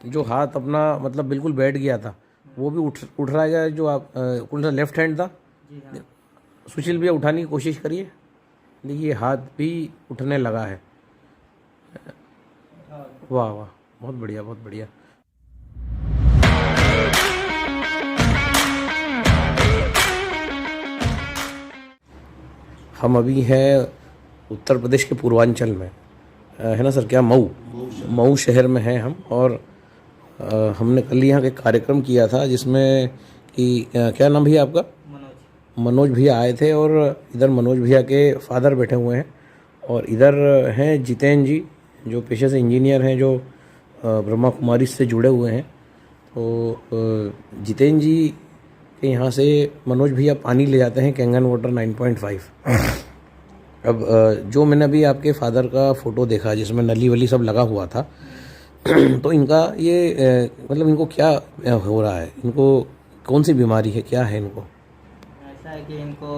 जो हाथ अपना मतलब बिल्कुल बैठ गया था वो भी उठ रहा है, जो आप कौन सा लेफ्ट हैंड था? जी हाँ। सुशील भैया उठाने की कोशिश करिए, देखिए हाथ भी उठने लगा है। वाह वाह, बहुत बढ़िया बहुत बढ़िया। हम अभी हैं उत्तर प्रदेश के पूर्वांचल में, है ना सर? क्या मऊ मऊ शहर में हैं हम। और हमने कल यहाँ के कार्यक्रम किया था जिसमें कि क्या नाम भैया आपका? मनोज। मनोज भैया आए थे। और इधर मनोज भैया के फादर बैठे हुए हैं, और इधर हैं जितेंद्र जी जो पेशे से इंजीनियर हैं, जो ब्रह्मा कुमारी से जुड़े हुए हैं। तो जितेंद्र जी के यहाँ से मनोज भैया पानी ले जाते हैं, कैंगन वाटर 9.5। अब जो मैंने अभी आपके फादर का फ़ोटो देखा जिसमें नली वली सब लगा हुआ था, तो इनका ये मतलब इनको क्या हो रहा है? इनको कौन सी बीमारी है, क्या है इनको? ऐसा है कि इनको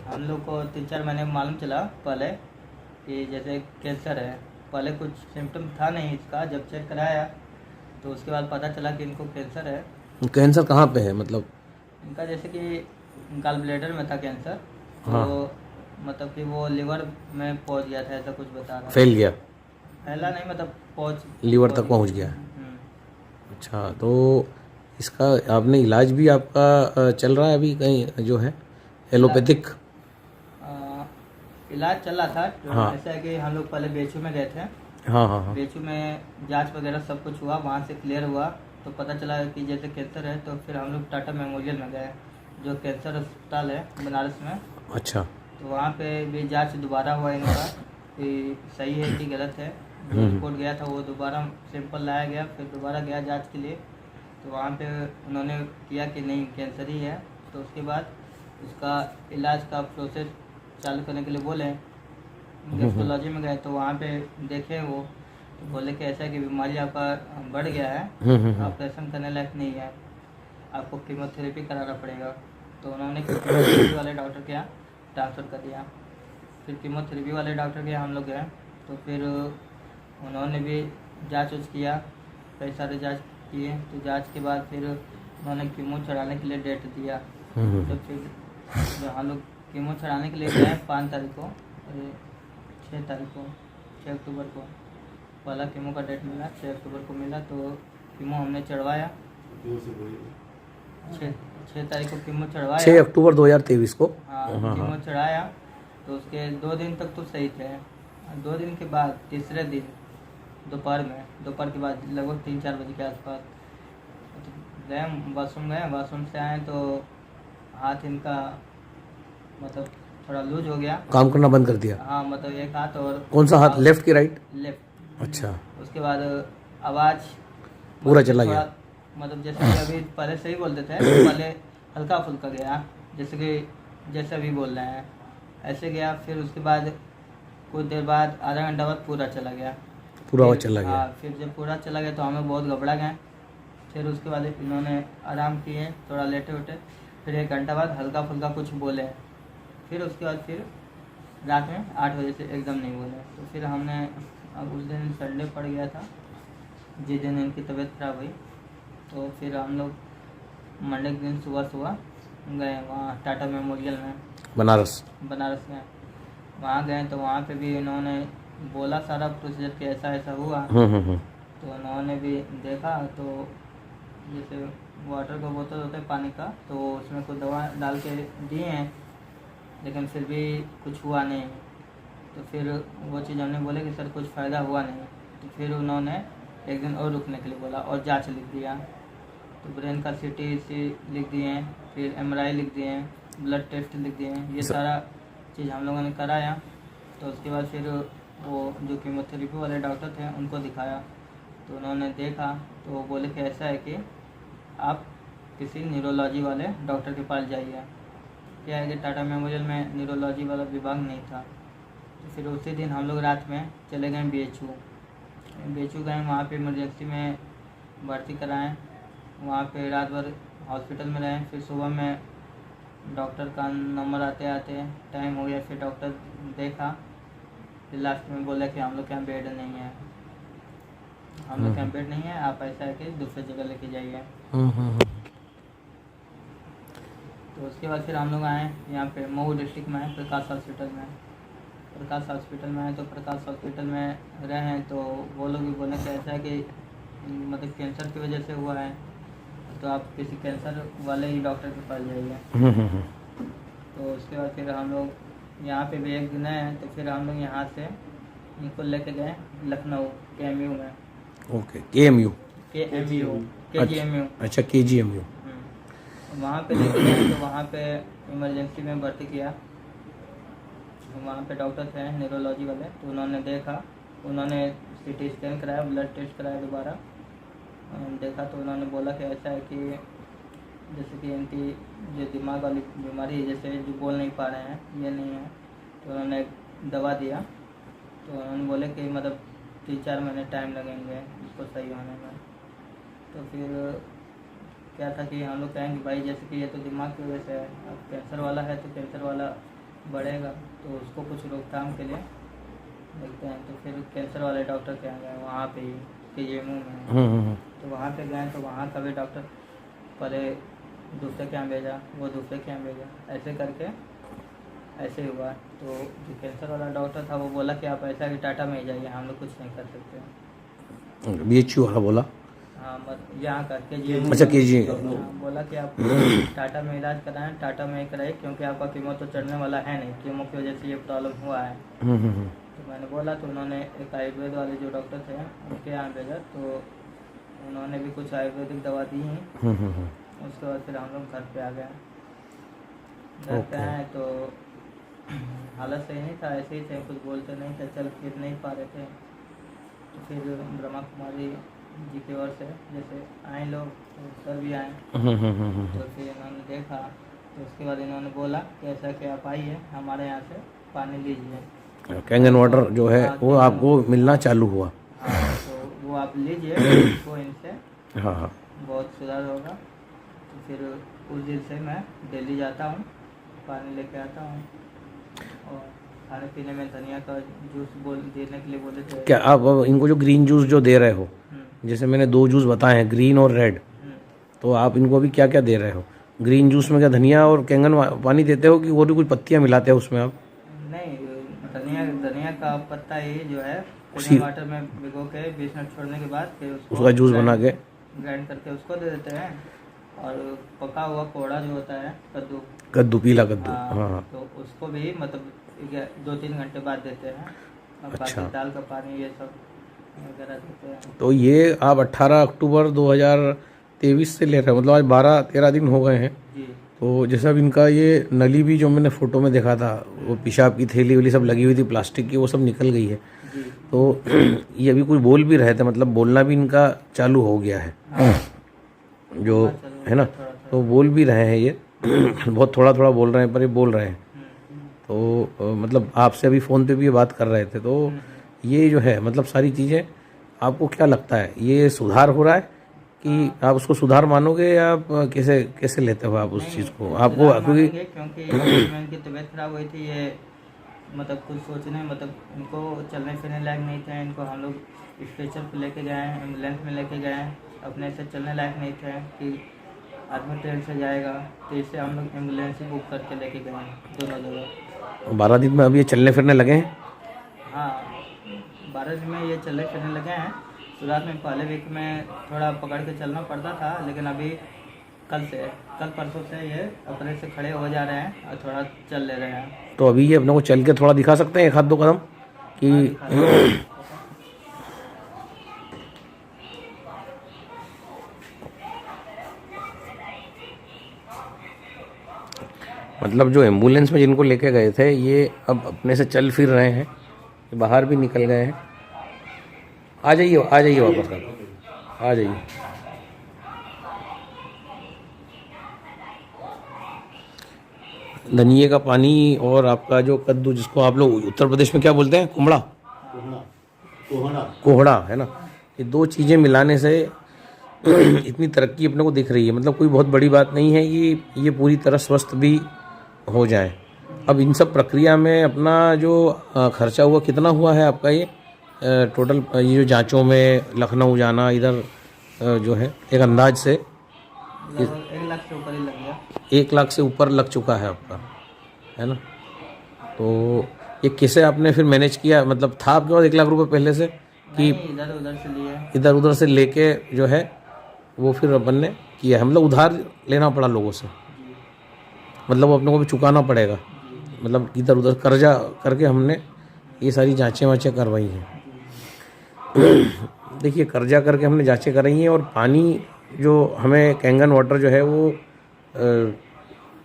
हम लोग को 3-4 महीने में मालूम चला पहले कि जैसे कैंसर है। पहले कुछ सिम्टम था नहीं इसका, जब चेक कराया तो उसके बाद पता चला कि इनको कैंसर है। कैंसर कहाँ पे है मतलब? इनका जैसे कि गॉल ब्लैडर में था कैंसर, हाँ, तो मतलब कि वो लिवर में पहुंच गया था, ऐसा कुछ बता रहा। फैल गया, फैला नहीं, मतलब पहुंच लीवर तक पहुँच गया। हम्म। अच्छा, तो इसका आपने इलाज भी आपका चल रहा है अभी कहीं जो है एलोपैथिक? आ, इलाज चल रहा था। तो हाँ ऐसा है कि हम लोग पहले बेचू में गए थे। हाँ हाँ हाँ। बेचू में जांच वगैरह सब कुछ हुआ, वहाँ से क्लियर हुआ तो पता चला कि जैसे कैंसर है। तो फिर हम लोग टाटा मेमोरियल में गए, जो कैंसर अस्पताल है बनारस में। अच्छा। तो वहाँ पे भी जांच दोबारा हुआ इनका कि सही है कि गलत है। जो रिपोर्ट गया था वो दोबारा सैंपल लाया गया, फिर दोबारा गया जांच के लिए। तो वहाँ पे उन्होंने किया कि नहीं कैंसर ही है। तो उसके बाद उसका इलाज का प्रोसेस चालू करने के लिए बोले। गैस्ट्रोलॉजी में गए तो वहाँ पे देखे वो, तो बोले कि ऐसा है कि बीमारी आपका बढ़ गया है, ऑपरेशन करने लायक नहीं है, आपको कीमोथेरेपी कराना पड़ेगा। तो उन्होंने कीमोथेरेपी वाले डॉक्टर के यहाँ ट्रांसफ़र कर दिया। फिर कीमोथेरेपी वाले डॉक्टर के यहाँ हम लोग गए, तो फिर उन्होंने भी जांच उच किया, कई सारे जांच किए। तो जांच के बाद फिर उन्होंने कीमो चढ़ाने के लिए डेट दिया। तो फिर जब हम लोग कीमो चढ़ाने के लिए गए 5 तारीख को, 6 तारीख को, 6 अक्टूबर को पहला कीमो का डेट मिला, 6 अक्टूबर को मिला। तो कीमो हमने चढ़वाया 6 तारीख को कीमो चढ़वाया। 6 अक्टूबर 2023 को? हाँ, कीमो चढ़ाया। तो उसके 2 दिन तक तो सही थे। 2 दिन के बाद तीसरे दिन दोपहर के बाद लगभग 3-4 बजे के आसपास गए, वाशरूम से आए तो हाथ इनका मतलब थोड़ा लूज हो गया, काम करना बंद कर दिया? हाँ, मतलब एक हाथ। और कौन सा हाथ, लेफ्ट की राइट? लेफ्ट। अच्छा। उसके बाद आवाज़ पूरा मतलब चला थोड़ा, गया? मतलब जैसे कि अभी पहले सही बोलते थे, तो पहले हल्का फुल्का गया, जैसे अभी बोल रहे हैं ऐसे गया। फिर उसके बाद कुछ देर बाद, आधा घंटा बाद पूरा चला गया। पूरा फिर चला गया? हाँ, फिर जब पूरा चला गया तो हमें बहुत घबरा गए। फिर उसके बाद इन्होंने आराम किए, थोड़ा लेटे उठे। फिर 1 घंटा बाद हल्का फुल्का कुछ बोले। फिर उसके बाद फिर रात में 8 बजे से एकदम नहीं बोले। तो फिर हमने, अब उस दिन संडे पड़ गया था जिस दिन इनकी तबीयत खराब हुई। तो फिर हम लोग मंडे के दिन सुबह गए वहाँ टाटा मेमोरियल में, बनारस में। वहाँ गए तो वहाँ पे भी इन्होंने बोला सारा प्रोसीजर कि ऐसा ऐसा हुआ। तो उन्होंने भी देखा, तो जैसे वाटर का बोतल होता है पानी का, तो उसमें कुछ दवा डाल के दिए हैं, लेकिन फिर भी कुछ हुआ नहीं। तो फिर वो चीज़ हमने बोले कि सर कुछ फ़ायदा हुआ नहीं। तो फिर उन्होंने 1 दिन और रुकने के लिए बोला और जांच लिख दिया। तो ब्रेन का CT लिख दिए हैं, फिर MRI लिख दिए हैं, ब्लड टेस्ट लिख दिए हैं, ये सारा चीज़ हम लोगों ने कराया। तो उसके बाद फिर वो जो कीमोथेरेपी वाले डॉक्टर थे उनको दिखाया। तो उन्होंने देखा तो वो बोले कि ऐसा है कि आप किसी न्यूरोलॉजी वाले डॉक्टर के पास जाइए। क्या है कि टाटा मेमोरियल में न्यूरोलॉजी वाला विभाग नहीं था। तो फिर उसी दिन हम लोग रात में चले गए BHU गए, वहाँ पे इमरजेंसी में भर्ती कराएं। वहाँ पे रात भर हॉस्पिटल में रहें। फिर सुबह में डॉक्टर का नंबर आते आते टाइम हो गया। फिर डॉक्टर देखा, फिर लास्ट में बोला कि हम लोग के यहाँ बेड नहीं है। हम लोग कैंप बेड नहीं है, आप ऐसा है कि दूसरी जगह लेके जाइए। तो उसके बाद फिर हम लोग आए यहाँ पे मऊ डिस्ट्रिक्ट में है, प्रकाश हॉस्पिटल में। प्रकाश हॉस्पिटल में है तो प्रकाश हॉस्पिटल में रहे हैं तो वो लोग भी बोले कि ऐसा है कि मतलब कैंसर की वजह से हुआ है, तो आप किसी कैंसर वाले ही डॉक्टर के पास जाइए। तो उसके बाद फिर हम लोग यहाँ पे भी एक दिन आए, तो फिर हम लोग यहाँ से इनको लेके गए लखनऊ KMU में। Okay, KMU। KGMU। अच्छा, KGMU। वहाँ पे लेके गए तो वहाँ पे इमरजेंसी में भर्ती किया। वहाँ पे डॉक्टर थे न्यूरोलॉजी वाले, तो उन्होंने देखा, उन्होंने CT स्कैन कराया, ब्लड टेस्ट कराया दोबारा, देखा तो उन्होंने बोला कि ऐसा है कि जैसे कि इनकी जो दिमाग वाली बीमारी है, जैसे जो बोल नहीं पा रहे हैं, ये नहीं है। तो उन्होंने दवा दिया, तो उन्होंने बोले कि मतलब 3-4 महीने टाइम लगेंगे इसको सही होने में। तो फिर क्या था कि हम लोग कहें कि भाई जैसे कि ये तो दिमाग की वजह से है, अब कैंसर वाला है तो कैंसर वाला बढ़ेगा, तो उसको कुछ रोकथाम के लिए देखते हैं। तो फिर कैंसर वाले डॉक्टर के यहाँ गए, वहाँ पे ही KGMU में। तो वहाँ पे गए तो वहाँ का भी डॉक्टर पहले दूसरे के यहाँ भेजा, वो दूसरे के यहाँ भेजा, ऐसे करके ऐसे हुआ। तो जो कैंसर वाला डॉक्टर था वो बोला कि आप ऐसा कि टाटा में ही जाइए, हम लोग कुछ नहीं कर सकते। BHU वाला बोला? हाँ, यहाँ का KGMU। अच्छा, KG। बोला कि आप टाटा में इलाज कराएं, टाटा में ही कराइए, क्योंकि आपका कीमो तो चढ़ने वाला है नहीं, कीमो की वजह से ये प्रॉब्लम हुआ है। तो मैंने बोला, तो उन्होंने एक आयुर्वेद वाले जो डॉक्टर थे उनके यहाँ भेजा, तो उन्होंने भी कुछ आयुर्वेदिक दवा दी हैं। उसके बाद फिर हम लोग घर पे आ गए। घर पे आए तो हालत सही नहीं था, ऐसे ही थे, कुछ बोलते नहीं थे, चल फिर नहीं पा रहे थे। तो फिर ब्रह्मा कुमारी जी की ओर से जैसे आए लोग, तो सर भी आए। तो फिर इन्होंने देखा, तो उसके बाद इन्होंने बोला कि ऐसा कि आप आइए हमारे यहाँ से पानी लीजिए, कैंगन वाटर जो है वो आपको मिलना चालू हुआ। हाँ, तो वो आप लीजिए, वो इनसे हाँ, बहुत सुधार होगा। तो फिर उस दिन से मैं दिल्ली जाता हूँ, पानी लेके आता हूँ, और खाने पीने में धनिया का जूस देने के लिए बोले थे। क्या आप इनको जो ग्रीन जूस जो दे रहे हो, जैसे मैंने 2 जूस बताए हैं, ग्रीन और रेड, तो आप इनको अभी क्या क्या दे रहे हो? ग्रीन जूस में क्या धनिया और कैंगन पानी देते हो कि और भी कुछ पत्तियां मिलाते हो उसमें आप? नहीं, धनिया का पत्ता ही जो है वाटर में भिगो के 20 मिनट छोड़ने के बाद फिर उसका जूस बना के ग्राइंड करके उसको दे देते हैं। और पका हुआ कोड़ा जो होता है पीला कद्दू, हाँ, तो उसको भी मतलब 2-3 घंटे बाद देते हैं। अच्छा, दाल का पानी ये सब वगैरह देते हैं। तो ये आप 18 अक्टूबर 2023 से ले रहे हो, मतलब आज 12-13 दिन हो गए हैं जी। तो जैसा अब इनका ये नली भी जो मैंने फ़ोटो में देखा था, वो पेशाब की थैली वाली सब लगी हुई थी प्लास्टिक की, वो सब निकल गई है। जी। तो ये अभी कुछ बोल भी रहे थे, मतलब बोलना भी इनका चालू हो गया है, जो है ना, तो बोल भी रहे हैं ये बहुत थोड़ा थोड़ा बोल रहे हैं, पर ये बोल रहे हैं। तो मतलब आपसे अभी फ़ोन पे भी ये बात कर रहे थे, तो ये जो है मतलब सारी चीज़ें आपको क्या लगता है, ये सुधार हो रहा है कि आप उसको सुधार मानोगे, या आप कैसे कैसे लेते हो आप उस चीज़ को? आपको क्योंकि इनकी तबीयत खराब हुई थी, ये मतलब कुछ सोचने, मतलब इनको चलने फिरने लायक नहीं थे, इनको हम लोग स्ट्रेचर पे लेके गए हैं, एम्बुलेंस में लेके गए हैं, अपने से चलने लायक नहीं थे कि आदमी ट्रेन से जाएगा, तो इससे हम लोग एम्बुलेंस ही बुक करके लेके गए हैं दोनों जगह। 12 दिन में अब ये चलने फिरने लगे हैं? हाँ, 12 दिन में ये चलने फिरने लगे हैं। शुरुआत में पहले वीक में थोड़ा पकड़ के चलना पड़ता था, लेकिन अभी कल परसों से ये अपने से खड़े हो जा रहे हैं और थोड़ा चल ले रहे हैं। तो अभी ये अपने को चल के थोड़ा दिखा सकते हैं 1-2 कदम कि मतलब जो एम्बुलेंस में जिनको लेके गए थे ये अब अपने से चल फिर रहे हैं, बाहर भी निकल गए हैं। आ जाइए वापस आ जाइए। धनिए का पानी और आपका जो कद्दू, जिसको आप लोग उत्तर प्रदेश में क्या बोलते हैं, कोहड़ा है ना, ये 2 चीज़ें मिलाने से इतनी तरक्की अपने को दिख रही है। मतलब कोई बहुत बड़ी बात नहीं है कि ये पूरी तरह स्वस्थ भी हो जाए। अब इन सब प्रक्रिया में अपना जो खर्चा हुआ कितना हुआ है आपका ये टोटल ये जो जांचों में लखनऊ जाना इधर जो है एक अंदाज से लगभग 1 लाख से ऊपर ही लग गया। 1 लाख से ऊपर लग चुका है आपका, है ना। तो ये कैसे आपने फिर मैनेज किया, मतलब था आपके पास 1 लाख रुपए पहले से कि इधर उधर से लिए। इधर उधर से लेके जो है वो फिर अपन ने किया है, मतलब उधार लेना पड़ा लोगों से, मतलब वो अपने को भी चुकाना पड़ेगा, मतलब इधर उधर कर्जा करके हमने ये सारी जांचें वाँचें करवाई हैं। देखिए कर्जा करके हमने जांचें कराई हैं और पानी जो हमें कैंगन वाटर जो है वो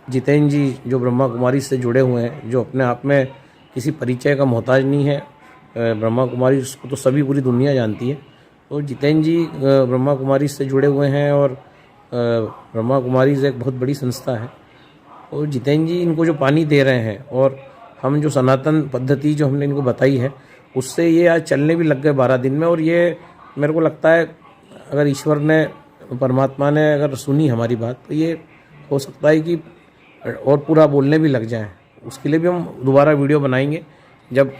जितेंद्र जी जो ब्रह्मा कुमारी से जुड़े हुए हैं, जो अपने आप में किसी परिचय का मोहताज नहीं है, ब्रह्मा कुमारी को तो सभी पूरी दुनिया जानती है। तो जितेंद्र जी ब्रह्मा कुमारी से जुड़े हुए हैं और ब्रह्मा कुमारी एक बहुत बड़ी संस्था है और जितेंद्र जी इनको जो पानी दे रहे हैं और हम जो सनातन पद्धति जो हमने इनको बताई है उससे ये आज चलने भी लग गए 12 दिन में। और ये मेरे को लगता है अगर ईश्वर ने परमात्मा ने अगर सुनी हमारी बात तो ये हो सकता है कि और पूरा बोलने भी लग जाए। उसके लिए भी हम दोबारा वीडियो बनाएंगे जब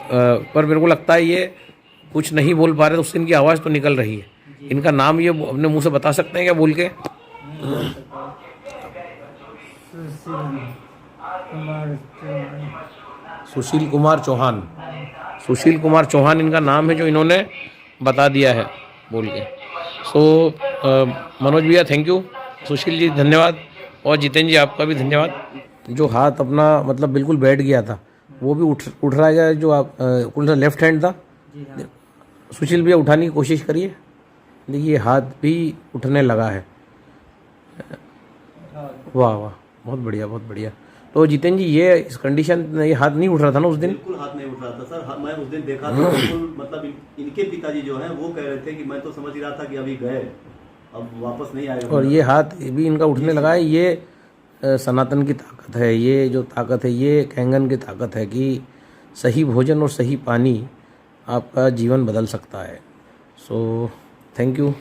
पर मेरे को लगता है ये कुछ नहीं बोल पा रहे तो उससे इनकी आवाज़ तो निकल रही है। इनका नाम ये अपने मुंह से बता सकते हैं क्या बोल के? सुशील कुमार चौहान, सुशील कुमार चौहान इनका नाम है जो इन्होंने बता दिया है बोल के। सो मनोज भैया थैंक यू, सुशील जी धन्यवाद और जितेंद्र जी आपका भी धन्यवाद। जो हाथ अपना मतलब बिल्कुल बैठ गया था वो भी उठ रहा है, जो आप लेफ्ट हैंड था। सुशील भैया उठाने की कोशिश करिए, देखिए हाथ भी उठने लगा है। वाह वाह बहुत बढ़िया बहुत बढ़िया। तो जितेंद्र जी ये इस कंडीशन ये हाथ नहीं उठ रहा था ना उस दिन? बिल्कुल हाथ नहीं उठ रहा था सर। मैं उस दिन देखा था बिल्कुल, मतलब इनके पिताजी जो हैं वो कह रहे थे कि मैं तो समझ ही रहा था कि अभी गए, अब वापस नहीं आएगा। और ये हाथ भी इनका उठने लगा है। ये सनातन की ताकत है, ये जो ताकत है ये कैंगन की ताकत है कि सही भोजन और सही पानी आपका जीवन बदल सकता है। So thank you.